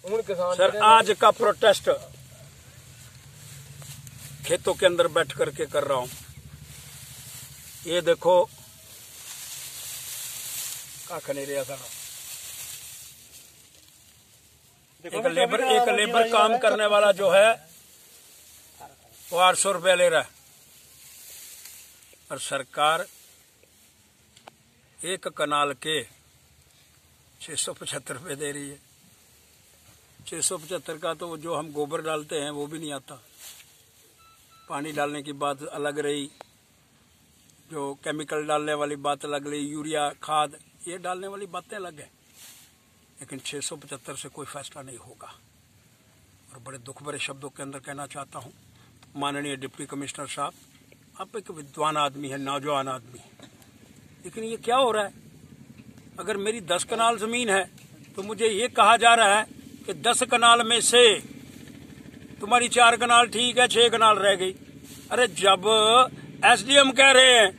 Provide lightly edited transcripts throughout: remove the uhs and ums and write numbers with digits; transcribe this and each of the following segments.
Sir आज का protest खेतों के अंदर बैठ करके कर रहा हूं। ये देखो काख नहीं रहा था। एक लेबर काम करने वाला जो है वो 800 रुपया ले रहा है और सरकार एक कनाल के 675 रुपये दे रही है। 675 का तो जो हम गोबर डालते हैं वो भी नहीं आता। पानी डालने की बात अलग रही, जो केमिकल डालने वाली बात अलग रही, यूरिया खाद ये डालने वाली बातें अलग है, लेकिन 675 से कोई फैसला नहीं होगा। और बड़े दुख भरे शब्दों के अंदर कहना चाहता हूं, माननीय डिप्टी कमिश्नर साहब, आप एक विद्वान आदमी है, नौजवान आदमी है, लेकिन ये क्या हो रहा है? अगर मेरी 10 कनाल जमीन है तो मुझे ये कहा जा रहा है कि 10 कनाल में से तुम्हारी 4 कनाल ठीक है, 6 कनाल रह गई। अरे जब एसडीएम कह रहे हैं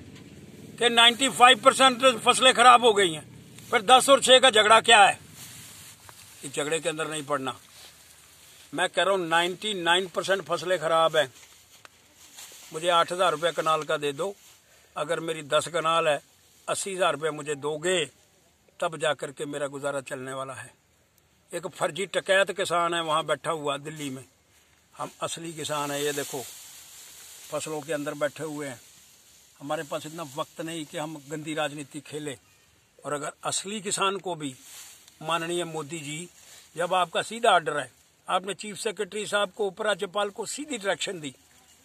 कि 95% फसलें खराब हो गई हैं, फिर 10 और 6 का झगड़ा क्या है? इस झगड़े के अंदर नहीं पड़ना। मैं कह रहा हूं 99% फसलें खराब हैं, मुझे 8,000 रुपये कनाल का दे दो। अगर मेरी 10 कनाल है, 80,000 रुपये मुझे दोगे, तब जाकर के मेरा गुजारा चलने वाला है। एक फर्जी टकैत किसान है वहां बैठा हुआ दिल्ली में, हम असली किसान है। ये देखो फसलों के अंदर बैठे हुए हैं। हमारे पास इतना वक्त नहीं कि हम गंदी राजनीति खेलें। और अगर असली किसान को भी माननीय मोदी जी, जब आपका सीधा ऑर्डर है, आपने चीफ सेक्रेटरी साहब को, उपराज्यपाल को सीधी डायरेक्शन दी,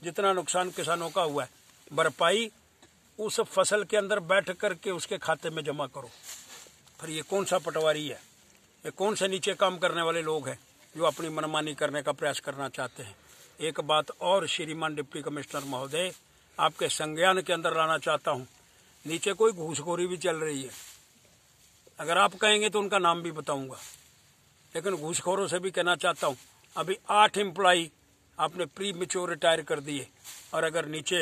जितना नुकसान किसानों का हुआ है भरपाई उस फसल के अंदर बैठ करके उसके खाते में जमा करो। फिर ये कौन सा पटवारी है? ये कौन से नीचे काम करने वाले लोग हैं जो अपनी मनमानी करने का प्रयास करना चाहते हैं? एक बात और श्रीमान डिप्टी कमिश्नर महोदय, आपके संज्ञान के अंदर लाना चाहता हूं, नीचे कोई घूसखोरी भी चल रही है। अगर आप कहेंगे तो उनका नाम भी बताऊंगा, लेकिन घूसखोरों से भी कहना चाहता हूं, अभी 8 एम्प्लॉई आपने प्री मेच्योर रिटायर कर दिए। और अगर नीचे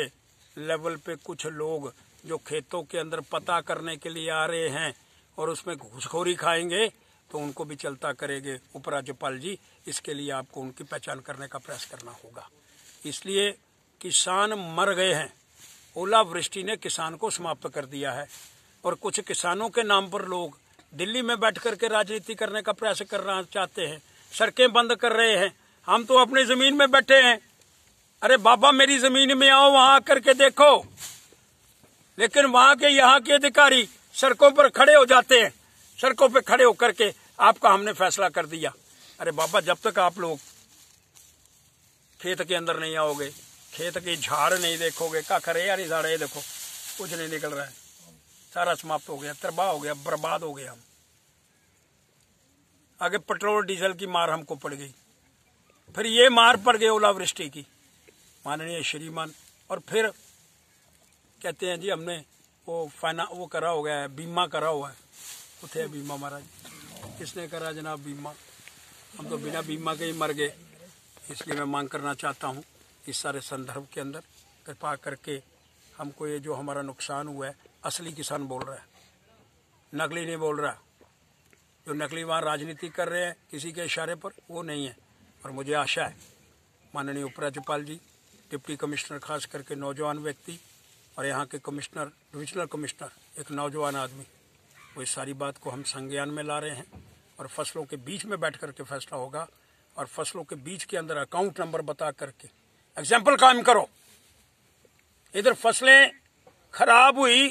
लेवल पे कुछ लोग जो खेतों के अंदर पता करने के लिए आ रहे हैं और उसमें घूसखोरी खाएंगे तो उनको भी चलता करेंगे उपराज्यपाल जी। इसके लिए आपको उनकी पहचान करने का प्रयास करना होगा। इसलिए किसान मर गए हैं, ओलावृष्टि ने किसान को समाप्त कर दिया है। और कुछ किसानों के नाम पर लोग दिल्ली में बैठ करके राजनीति करने का प्रयास करना चाहते हैं, सड़कें बंद कर रहे हैं। हम तो अपनी जमीन में बैठे हैं। अरे बाबा मेरी जमीन में आओ, वहां आकर के देखो। लेकिन वहां के यहाँ के अधिकारी सड़कों पर खड़े हो जाते हैं, सड़कों पे खड़े होकर के आपका हमने फैसला कर दिया। अरे बाबा जब तक आप लोग खेत के अंदर नहीं आओगे, खेत की झाड़ नहीं देखोगे, का करे यार झाड़, ये देखो कुछ नहीं निकल रहा है, सारा समाप्त हो गया, तबाह हो गया, बर्बाद हो गया हम। आगे पेट्रोल डीजल की मार हमको पड़ गई, फिर ये मार पड़ गई ओलावृष्टि की माननीय श्रीमान। और फिर कहते हैं जी हमने वो करा हो गया है, बीमा करा हुआ है। उठे बीमा महाराज, किसने करा जनाब बीमा? हम तो बिना बीमा के ही मर गए। इसलिए मैं मांग करना चाहता हूँ इस सारे संदर्भ के अंदर कृपा करके हमको ये जो हमारा नुकसान हुआ है, असली किसान बोल रहा है, नकली नहीं बोल रहा। जो नकली वहाँ राजनीति कर रहे हैं किसी के इशारे पर, वो नहीं है। और मुझे आशा है माननीय उपराज्यपाल जी, डिप्टी कमिश्नर खास करके नौजवान व्यक्ति, और यहाँ के कमिश्नर, डिविजनल कमिश्नर एक नौजवान आदमी, वो इस सारी बात को हम संज्ञान में ला रहे हैं। और फसलों के बीच में बैठ करके फैसला होगा। और फसलों के बीच के अंदर अकाउंट नंबर बता करके एग्जाम्पल कायम करो। इधर फसलें खराब हुई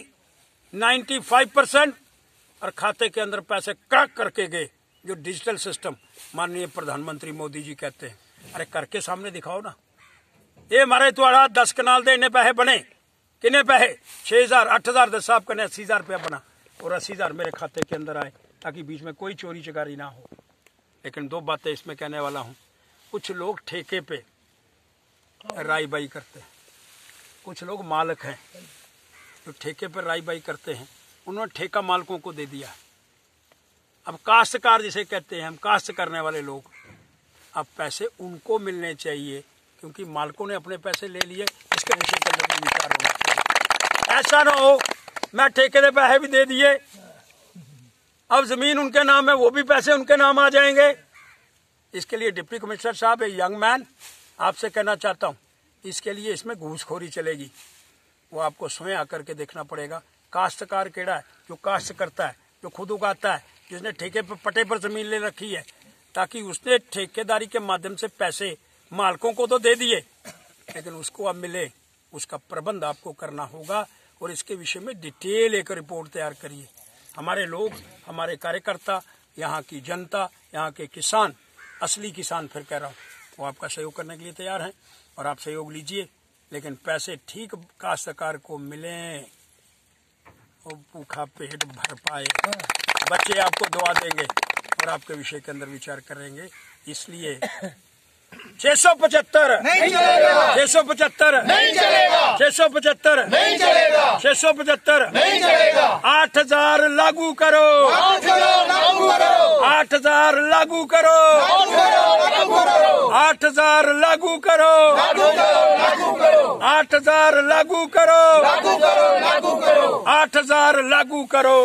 95% और खाते के अंदर पैसे क्रैक करके गए, जो डिजिटल सिस्टम माननीय प्रधानमंत्री मोदी जी कहते हैं। अरे करके सामने दिखाओ ना। ये हमारे तुम्हारा 10 कनाल दे, इन्हें पैसे बने, किन्ने पैसे? 6,000 8,000 10 साहब कने 80,000 रुपया बना, और 80,000 मेरे खाते के अंदर आए, ताकि बीच में कोई चोरी चकारी ना हो। लेकिन 2 बातें इसमें कहने वाला हूं। कुछ लोग ठेके पे राई बाई करते हैं, कुछ लोग मालिक हैं जो ठेके पर राई बाई करते हैं, उन्होंने ठेका मालिकों को दे दिया। अब काश्तकार जिसे कहते हैं हम, काश्त करने वाले लोग, अब पैसे उनको मिलने चाहिए, क्योंकि मालिकों ने अपने पैसे ले लिए। इसके विषय के अंदर विचार होना चाहिए। ऐसा ना हो मैं ठेके के पैसे भी दे दिए, अब जमीन उनके नाम है, वो भी पैसे उनके नाम आ जाएंगे। इसके लिए डिप्टी कमिश्नर साहब, ए यंग मैन, आपसे कहना चाहता हूँ, इसके लिए इसमें घूसखोरी चलेगी, वो आपको स्वयं आकर के देखना पड़ेगा। काश्तकार केड़ा है, जो काश्त करता है, जो खुद उगाता है, जिसने ठेके पर पट्टे पर जमीन ले रखी है, ताकि उसने ठेकेदारी के माध्यम से पैसे मालिकों को तो दे दिए, लेकिन उसको अब मिले, उसका प्रबंध आपको करना होगा। और इसके विषय में डिटेल एक रिपोर्ट तैयार करिए। हमारे लोग, हमारे कार्यकर्ता, यहाँ की जनता, यहाँ के किसान, असली किसान फिर कह रहा हूँ, वो आपका सहयोग करने के लिए तैयार हैं और आप सहयोग लीजिए, लेकिन पैसे ठीक काश्तकार को मिलें, वो भूखा पेट भर पाए। बच्चे आपको दुआ देंगे और आपके विषय के अंदर विचार करेंगे। इसलिए 675 नहीं चलेगा, 675 नहीं चलेगा, 675 नहीं चलेगा, 675 नहीं चलेगा। 8000 लागू करो, 8000 लागू करो, 8000 लागू करो, 8000 लागू करो, 8000 लागू करो, 8000 लागू करो, 8000 लागू करो, लागू करो, लागू करो, 8000 लागू करो।